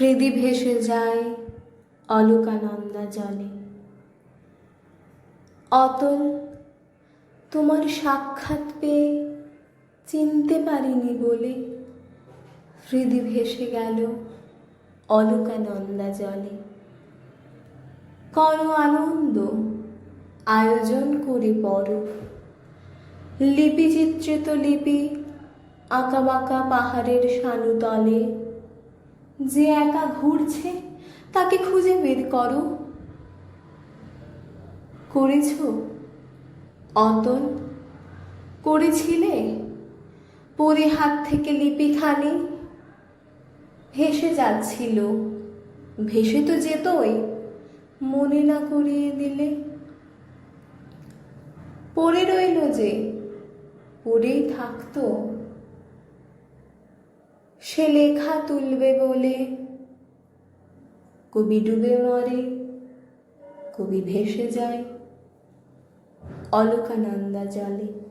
হৃদি ভেসে যায় অলোকানন্দা জলে। অতল, তোমার সাক্ষাৎ পেয়ে চিনতে পারিনি বলে হৃদি ভেসে গেল অলোকানন্দা জলে। করো আনন্দ, আয়োজন করে পরব, লিপি চিত্রিত লিপি আঁকা বাঁকা পাহাড়ের সানুতলে। যে একা ঘুরছে তাকে খুঁজে বের করো। করেছ অতল, করেছিলে? পরে হাত থেকে লিপিখানি ভেসে যাচ্ছিল, ভেসে তো যেতই, মনে না করিয়ে দিলে। পড়ে রইল যে, পড়েই থাকতো। সে লেখা তুলবে বলে কবি ডুবে মরে, কবি ভেসে যায় অলোকানন্দা জলে।